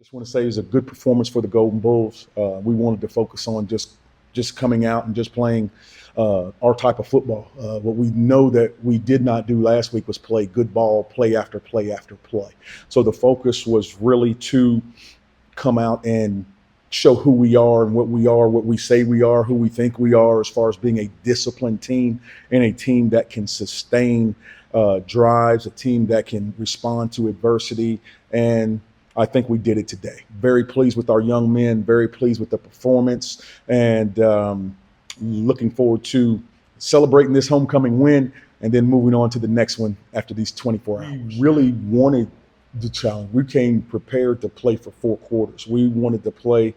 Just want to say it was a good performance for the Golden Bulls. We wanted to focus on just coming out and just playing our type of football. What we know that we did not do last week was play good ball, play after play after play. So the focus was really to come out and show who we are and what we are, what we say we are, who we think we are, as far as being a disciplined team and a team that can sustain drives, a team that can respond to adversity. And I think we did it today. Very pleased with our young men, very pleased with the performance, and looking forward to celebrating this homecoming win and then moving on to the next one after these 24 hours. Really wanted the challenge. We came prepared to play for 4 quarters. We wanted to play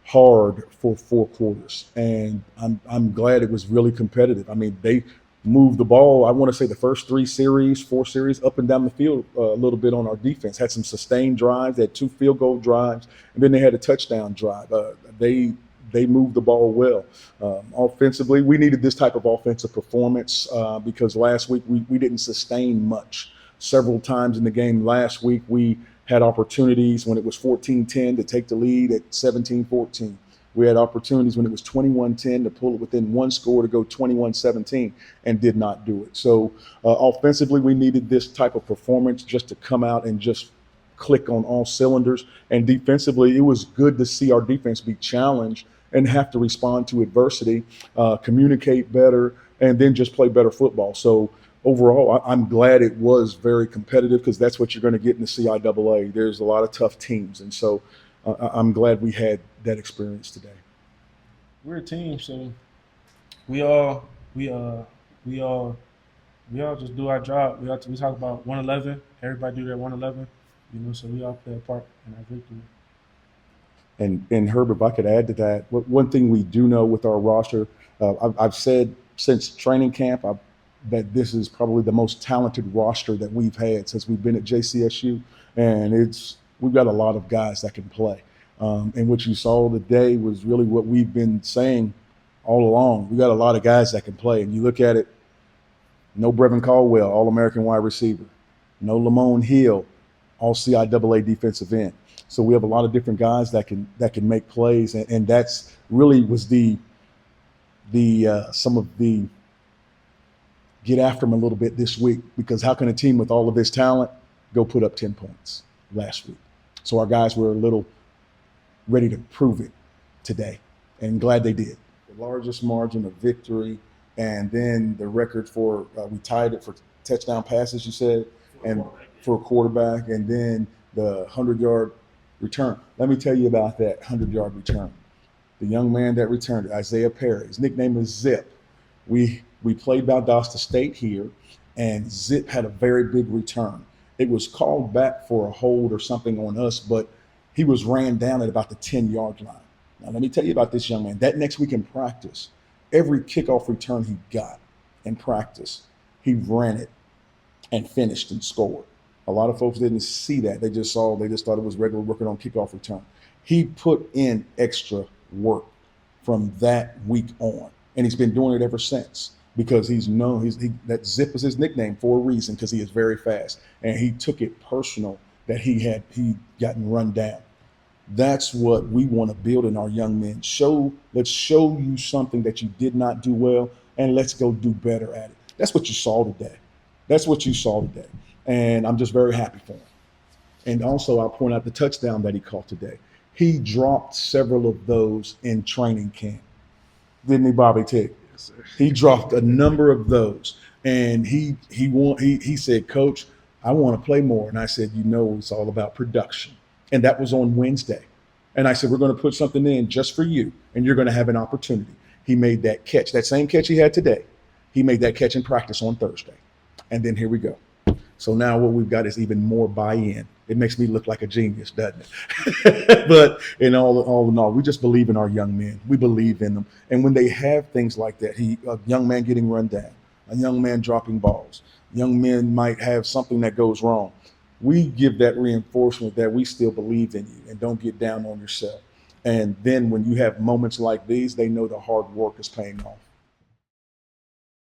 hard for 4 quarters, and I'm glad it was really competitive. I mean, they moved the ball. I want to say the first 4 series up and down the field a little bit on our defense. Had some sustained drives, they had 2 field goal drives, and then they had a touchdown drive. They moved the ball well. Offensively, we needed this type of offensive performance because last week we didn't sustain much. Several times in the game last week, we had opportunities when it was 14-10 to take the lead at 17-14. We had opportunities when it was 21-10 to pull it within 1 score to go 21-17 and did not do it. So offensively, we needed this type of performance just to come out and just click on all cylinders. And defensively, it was good to see our defense be challenged and have to respond to adversity, communicate better, and then just play better football. So overall, I'm glad it was very competitive because that's what you're going to get in the CIAA. There's a lot of tough teams. And so I'm glad we had that experience today. We're a team, so we all just do our job. We talk about 111. Everybody do their 111. So we all play a part in our victory. And Herb, if I could add to that, one thing we do know with our roster, I've said since training camp that this is probably the most talented roster that we've had since we've been at JCSU, and we've got a lot of guys that can play. And what you saw today was really what we've been saying all along. We got a lot of guys that can play, and you look at it. No Brevin Caldwell, All-American wide receiver. No Lamone Hill, all CIAA defensive end. So we have a lot of different guys that can make plays, and that's really was some of the get after them a little bit this week, because how can a team with all of this talent go put up 10 points last week? So our guys were a little ready to prove it today, and glad they did. The largest margin of victory, and then the record for we tied it for touchdown passes, you said, and for a quarterback, and then the 100-yard return. Let me tell you about that 100-yard return. The young man that returned it, Isaiah Perry, his nickname is Zip. We played Valdosta State here, and Zip had a very big return. It was called back for a hold or something on us, but he was ran down at about the 10-yard line. Now, let me tell you about this young man. That next week in practice, every kickoff return he got in practice, he ran it and finished and scored. A lot of folks didn't see that. They just thought it was regular working on kickoff return. He put in extra work from that week on, and he's been doing it ever since, because he's known that Zip is his nickname for a reason, because he is very fast, and he took it personal that he'd gotten run down. That's what we want to build in our young men. Let's show you something that you did not do well, and let's go do better at it. That's what you saw today. And I'm just very happy for him. And also, I'll point out the touchdown that he caught today. He dropped several of those in training camp. Didn't he, Bobby Tick? Yes, sir. He dropped a number of those. And he said, Coach, I want to play more. And I said, it's all about production. And that was on Wednesday. And I said, we're going to put something in just for you, and you're going to have an opportunity. He made that catch, that same catch he had today. He made that catch in practice on Thursday. And then here we go. So now what we've got is even more buy-in. It makes me look like a genius, doesn't it? But in all in all, we just believe in our young men. We believe in them. And when they have things like that, a young man getting run down, a young man dropping balls, young men might have something that goes wrong, we give that reinforcement that we still believe in you and don't get down on yourself. And then when you have moments like these, they know the hard work is paying off.